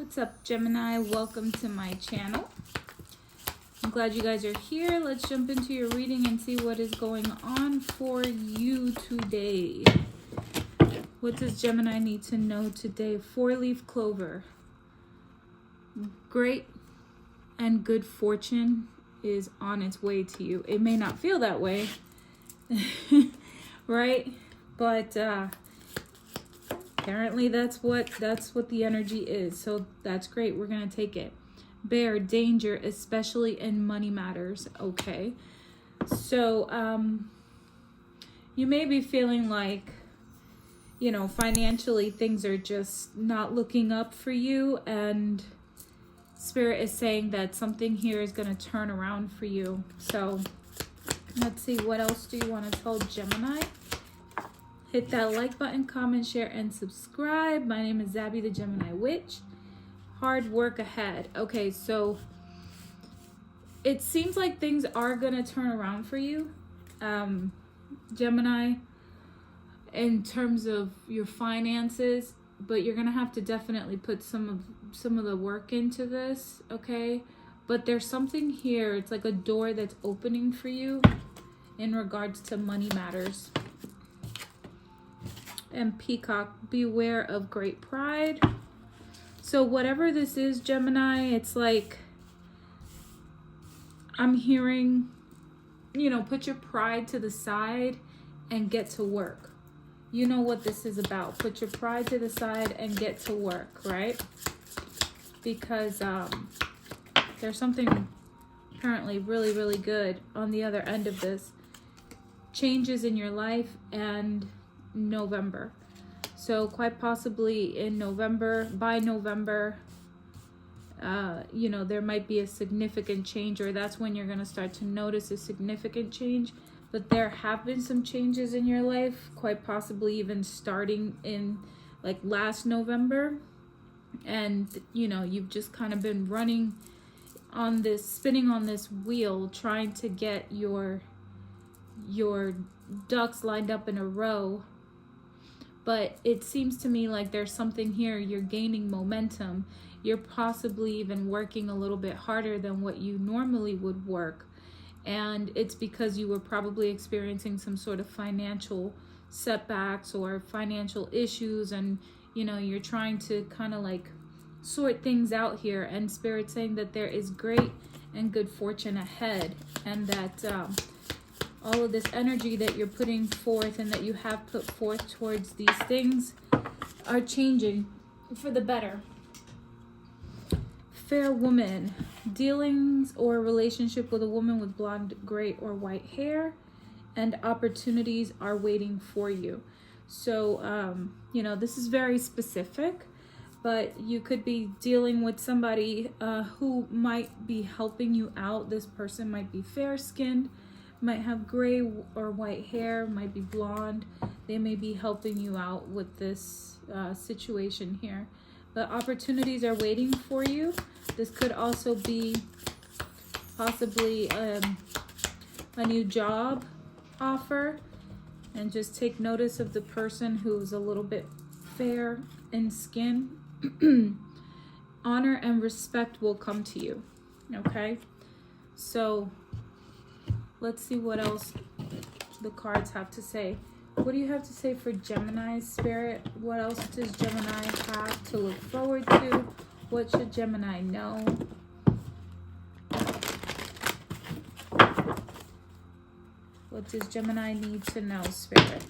What's up, Gemini? Welcome to my channel. I'm glad you guys are here. Let's jump into your reading and see what is going on for you today. What does Gemini need to know today? 4-leaf clover. Great and good fortune is on its way to you. It may not feel that way, right? But apparently that's what the energy is. So that's great. We're going to take it. Bear, danger, especially in money matters. Okay. So you may be feeling like, you know, financially things are just not looking up for you, and Spirit is saying that something here is going to turn around for you. So let's see, what else do you want to tell Gemini? Hit that like button, comment, share, and subscribe. My name is Zabby the Gemini Witch. Hard work ahead. Okay, so it seems like things are going to turn around for you, Gemini, in terms of your finances, but you're going to have to definitely put some of the work into this, okay? But there's something here. It's like a door that's opening for you in regards to money matters. And Peacock, beware of great pride. So whatever this is, Gemini, it's like I'm hearing, you know, put your pride to the side and get to work. You know what this is about. Put your pride to the side and get to work, right? Because there's something apparently really, really good on the other end of this. Changes in your life and November. So quite possibly in November, by November, you know, there might be a significant change, or that's when you're going to start to notice a significant change. But there have been some changes in your life, quite possibly even starting in like last November. And, you know, you've just kind of been running on this, spinning on this wheel, trying to get your ducks lined up in a row. But it seems to me like there's something here. You're gaining momentum. You're possibly even working a little bit harder than what you normally would work. And it's because you were probably experiencing some sort of financial setbacks or financial issues. And, you know, you're trying to kind of like sort things out here. And Spirit's saying that there is great and good fortune ahead. And that all of this energy that you're putting forth and that you have put forth towards these things are changing for the better. Fair woman, dealings or relationship with a woman with blonde, gray, or white hair, and opportunities are waiting for you. So, you know, this is very specific, but you could be dealing with somebody who might be helping you out. This person might be fair-skinned, might have gray or white hair, might be blonde. They may be helping you out with this situation here. But opportunities are waiting for you. This could also be possibly a new job offer. And just take notice of the person who's a little bit fair in skin. Honor and respect will come to you. Okay? So let's see what else the cards have to say. What do you have to say for Gemini, Spirit? What else does Gemini have to look forward to? What should Gemini know? What does Gemini need to know, Spirit?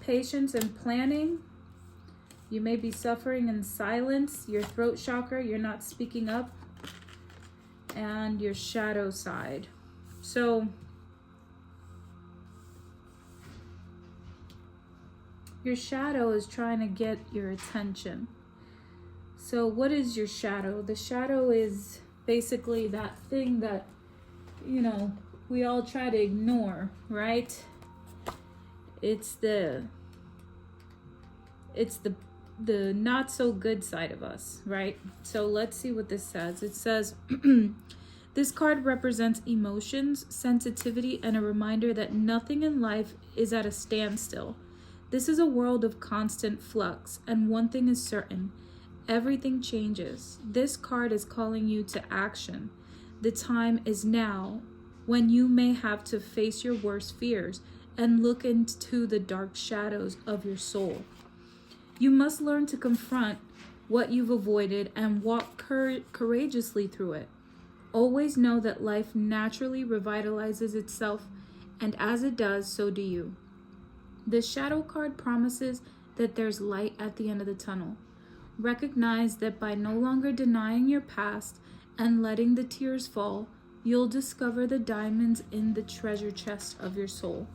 Patience and planning. You may be suffering in silence. Your throat chakra, you're not speaking up. And your shadow side. So your shadow is trying to get your attention. So what is your shadow? The shadow is basically that thing that, you know, we all try to ignore, right? It's the not so good side of us, right? So let's see what this says. It says, this card represents emotions, sensitivity, and a reminder that nothing in life is at a standstill. This is a world of constant flux, and one thing is certain. everything changes. This card is calling you to action. The time is now when you may have to face your worst fears and look into the dark shadows of your soul. You must learn to confront what you've avoided and walk courageously through it. Always know that life naturally revitalizes itself, and as it does, so do you. The shadow card promises that there's light at the end of the tunnel. Recognize that by no longer denying your past and letting the tears fall, you'll discover the diamonds in the treasure chest of your soul.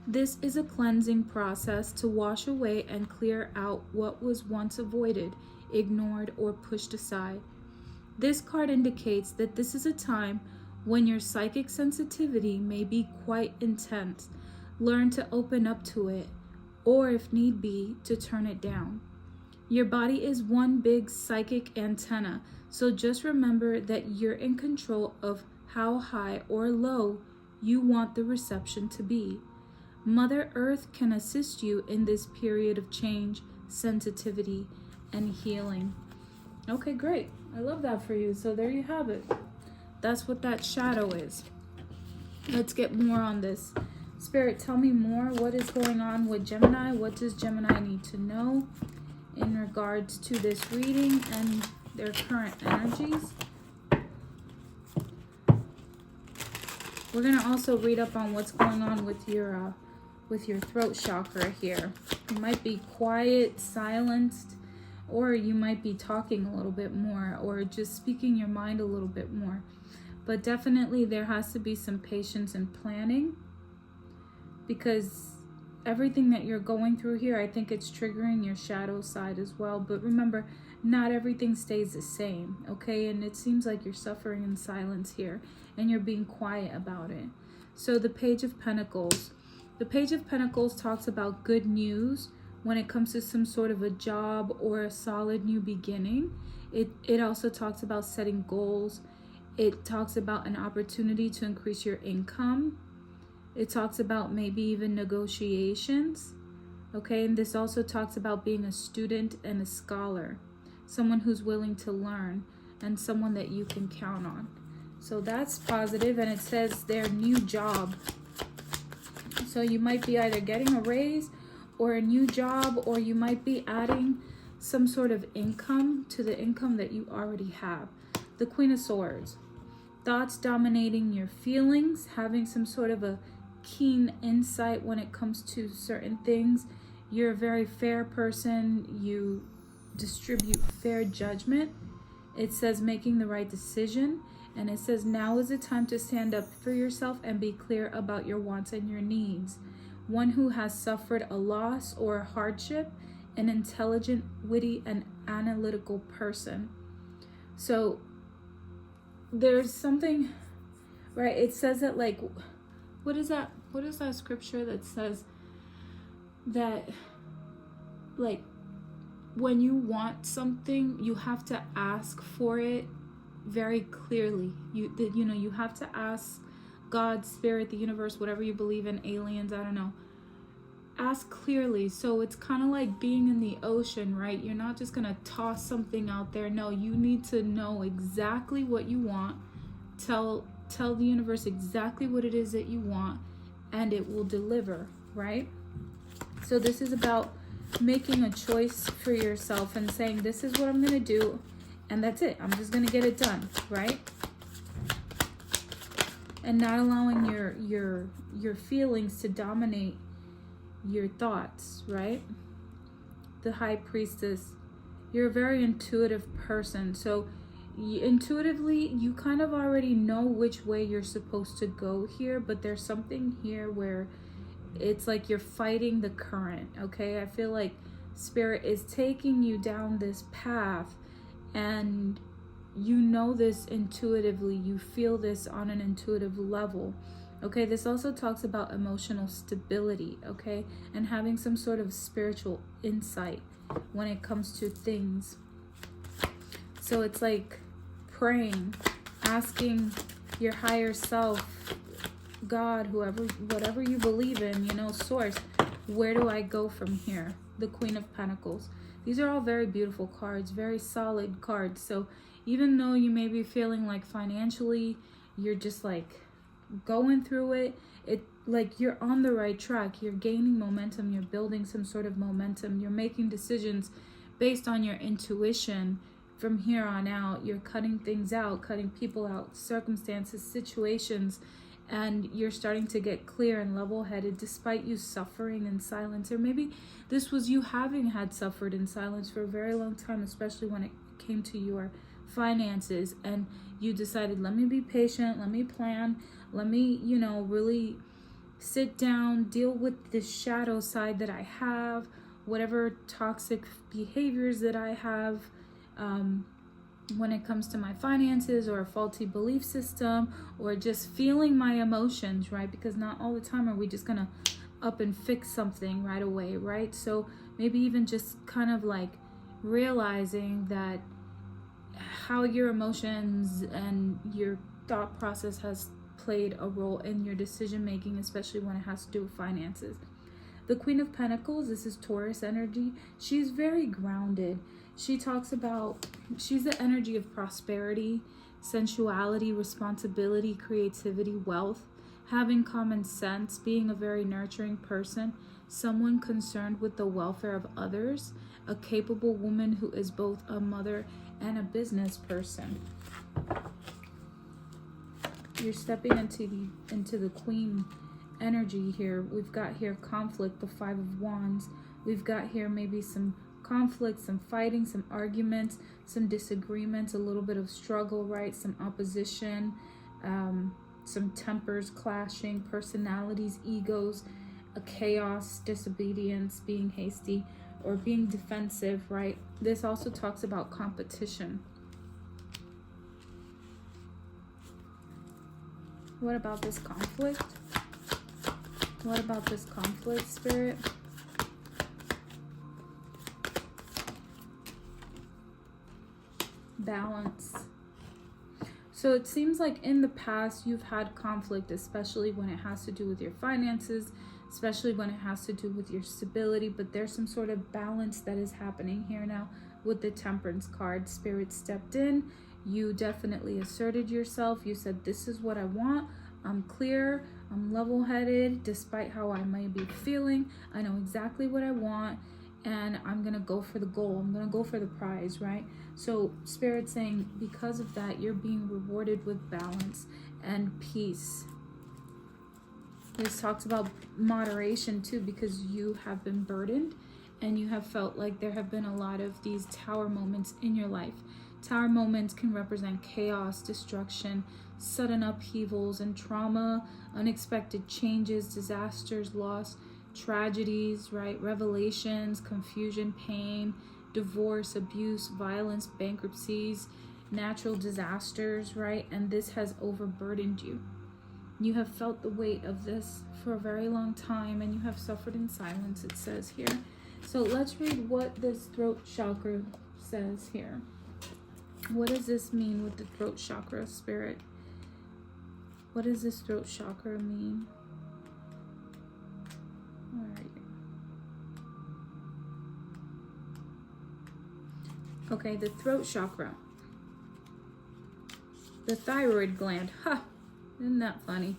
This is a cleansing process to wash away and clear out what was once avoided, ignored, or pushed aside. This card indicates that this is a time when your psychic sensitivity may be quite intense. Learn to open up to it, or if need be, to turn it down. Your body is one big psychic antenna, so just remember that you're in control of how high or low you want the reception to be. Mother Earth can assist you in this period of change, sensitivity, and healing. Okay, great. I love that for you. So there you have it. That's what that shadow is. Let's get more on this. Spirit, tell me more. What is going on with Gemini? What does Gemini need to know in regards to this reading and their current energies? We're going to also read up on what's going on with your throat chakra here. You might be quiet, silenced, or you might be talking a little bit more, or just speaking your mind a little bit more. But definitely there has to be some patience and planning, because everything that you're going through here, I think it's triggering your shadow side as well. But remember, not everything stays the same, okay? And it seems like you're suffering in silence here, and you're being quiet about it. So the Page of Pentacles. The Page of Pentacles talks about good news when it comes to some sort of a job or a solid new beginning. It also talks about setting goals. It talks about an opportunity to increase your income. It talks about maybe even negotiations. Okay, and this also talks about being a student and a scholar, someone who's willing to learn, and someone that you can count on. So that's positive, and it says their new job. So you might be either getting a raise or a new job, or you might be adding some sort of income to the income that you already have. The Queen of Swords. Thoughts dominating your feelings, having some sort of a keen insight when it comes to certain things. You're a very fair person. You distribute fair judgment. It says making the right decision. And it says now is the time to stand up for yourself and be clear about your wants and your needs. One who has suffered a loss or a hardship, an intelligent, witty, and analytical person. So there's something, right? It says that, like, what is that scripture that says that, like, when you want something, you have to ask for it very clearly. You have to ask God, Spirit, the universe, whatever you believe in, aliens, I don't know. Ask clearly. So it's kind of like being in the ocean, right? You're not just going to toss something out there. No, you need to know exactly what you want. Tell the universe exactly what it is that you want, and it will deliver, right? So this is about making a choice for yourself and saying, this is what I'm going to do, and that's it. I'm just going to get it done, right? And not allowing your feelings to dominate your thoughts, right? The High Priestess. You're a very intuitive person. So intuitively, you kind of already know which way you're supposed to go here, but there's something here where it's like you're fighting the current, okay? I feel like Spirit is taking you down this path, and you know this intuitively. You feel this on an intuitive level, okay? This also talks about emotional stability, okay? And having some sort of spiritual insight when it comes to things. So it's like praying, asking your higher self, God, whatever you believe in, source, where do I go from here? The Queen of Pentacles. These are all very beautiful cards, very solid cards. So even though you may be feeling like financially you're just like going through it, like you're on the right track. You're gaining momentum, you're building some sort of momentum, you're making decisions based on your intuition. From here on out, you're cutting things out, cutting people out, circumstances, situations, and you're starting to get clear and level-headed despite you suffering in silence. Or maybe this was you having had suffered in silence for a very long time, especially when it came to your finances, and you decided, let me be patient, let me plan, let me, really sit down, deal with this shadow side that I have, whatever toxic behaviors that I have when it comes to my finances, or a faulty belief system, or just feeling my emotions, right? Because not all the time are we just gonna up and fix something right away, right? So maybe even just kind of like realizing that how your emotions and your thought process has played a role in your decision making, especially when it has to do with finances. The Queen of Pentacles, this is Taurus energy. She's very grounded. She talks about, she's the energy of prosperity, sensuality, responsibility, creativity, wealth, having common sense, being a very nurturing person, someone concerned with the welfare of others, a capable woman who is both a mother and a business person. You're stepping into the Queen energy here. We've got here conflict, the Five of Wands. We've got here maybe some conflict, some fighting, some arguments, some disagreements, a little bit of struggle, right? Some opposition, some tempers clashing, personalities, egos, a chaos, disobedience, being hasty, or being defensive, right? This also talks about competition. What about this conflict? What about this conflict, Spirit? Balance. So it seems like in the past you've had conflict, especially when it has to do with your finances, especially when it has to do with your stability, but there's some sort of balance that is happening here now with the Temperance card. Spirit stepped in. You definitely asserted yourself. You said, this is what I want. I'm clear. I'm level-headed. Despite how I may be feeling, I know exactly what I want, and I'm going to go for the goal. I'm going to go for the prize, right? So Spirit's saying because of that, you're being rewarded with balance and peace. This talks about moderation too, because you have been burdened and you have felt like there have been a lot of these tower moments in your life. Tower moments can represent chaos, destruction, sudden upheavals and trauma, unexpected changes, disasters, loss, tragedies, right? Revelations, confusion, pain, divorce, abuse, violence, bankruptcies, natural disasters, right? And this has overburdened you. You have felt the weight of this for a very long time, and you have suffered in silence, it says here. So let's read what this throat chakra says here. What does this mean with the throat chakra, Spirit? What does this throat chakra mean? All right. Okay, the throat chakra. The thyroid gland. Ha! Isn't that funny?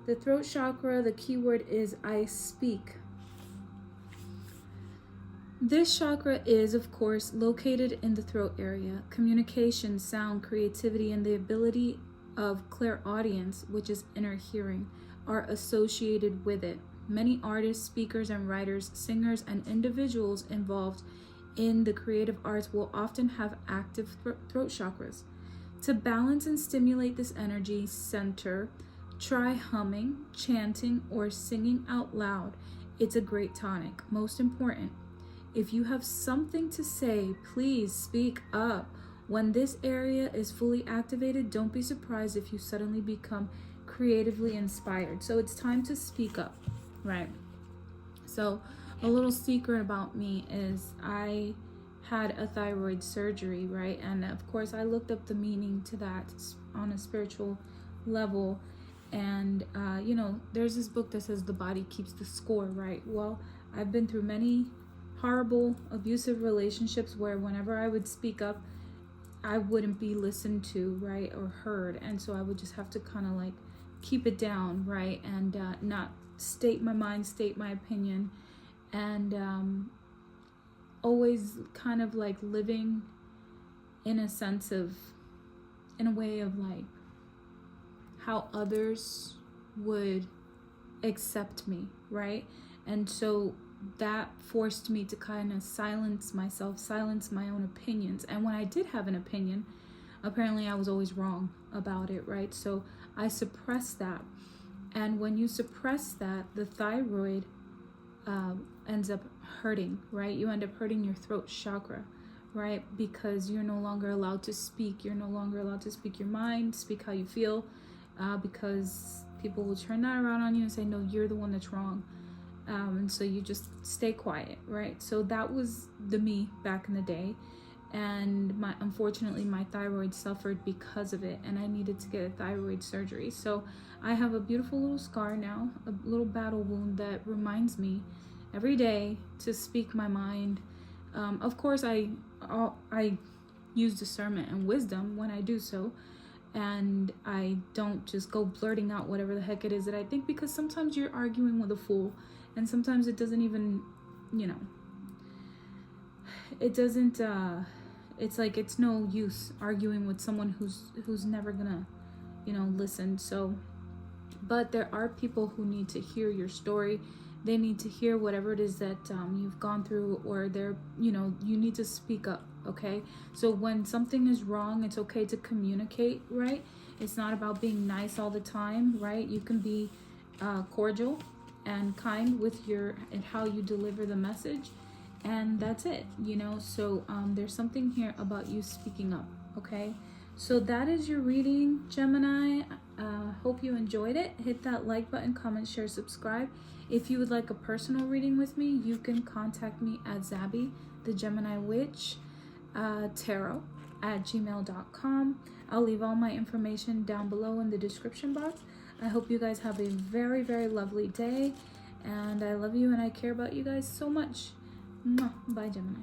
The throat chakra, the key word is I speak. This chakra is, of course, located in the throat area. Communication, sound, creativity, and the ability of clairaudience, which is inner hearing, are associated with it. Many artists, speakers, and writers, singers, and individuals involved in the creative arts will often have active throat chakras. To balance and stimulate this energy center, try humming, chanting, or singing out loud. It's a great tonic. Most important, if you have something to say, please speak up. When this area is fully activated, don't be surprised if you suddenly become creatively inspired. So it's time to speak up, right? So a little secret about me is I had a thyroid surgery, right? And of course I looked up the meaning to that on a spiritual level. And, there's this book that says the body keeps the score, right? Well, I've been through many horrible, abusive relationships where whenever I would speak up, I wouldn't be listened to, right, or heard. And so I would just have to kind of like keep it down, right, and not state my mind, state my opinion, and always kind of like living in a way of like how others would accept me, right? And so that forced me to kind of silence myself, silence my own opinions. And when I did have an opinion, apparently I was always wrong about it, right? So I suppressed that. And when you suppress that, the thyroid ends up hurting, right? You end up hurting your throat chakra, right? Because you're no longer allowed to speak. You're no longer allowed to speak your mind, speak how you feel, because people will turn that around on you and say, no, you're the one that's wrong. And so you just stay quiet, right? So that was the me back in the day. And unfortunately, my thyroid suffered because of it, and I needed to get a thyroid surgery. So I have a beautiful little scar now, a little battle wound that reminds me every day to speak my mind. Of course, I use discernment and wisdom when I do so, and I don't just go blurting out whatever the heck it is that I think, because sometimes you're arguing with a fool, and sometimes it doesn't even, it doesn't, it's like it's no use arguing with someone who's never gonna, listen. So, but there are people who need to hear your story. They need to hear whatever it is that you've gone through, or you need to speak up, okay? So when something is wrong, it's okay to communicate, right? It's not about being nice all the time, right? You can be cordial and kind with and how you deliver the message, and that's it, So there's something here about you speaking up, okay? So that is your reading, Gemini. Hope you enjoyed it. Hit that like button, comment, share, subscribe. If you would like a personal reading with me, you can contact me at Xabethegeminiwitchtarot at gmail.com. I'll leave all my information down below in the description box. I hope you guys have a very, very lovely day, and I love you and I care about you guys so much. Mwah. Bye, Gemini.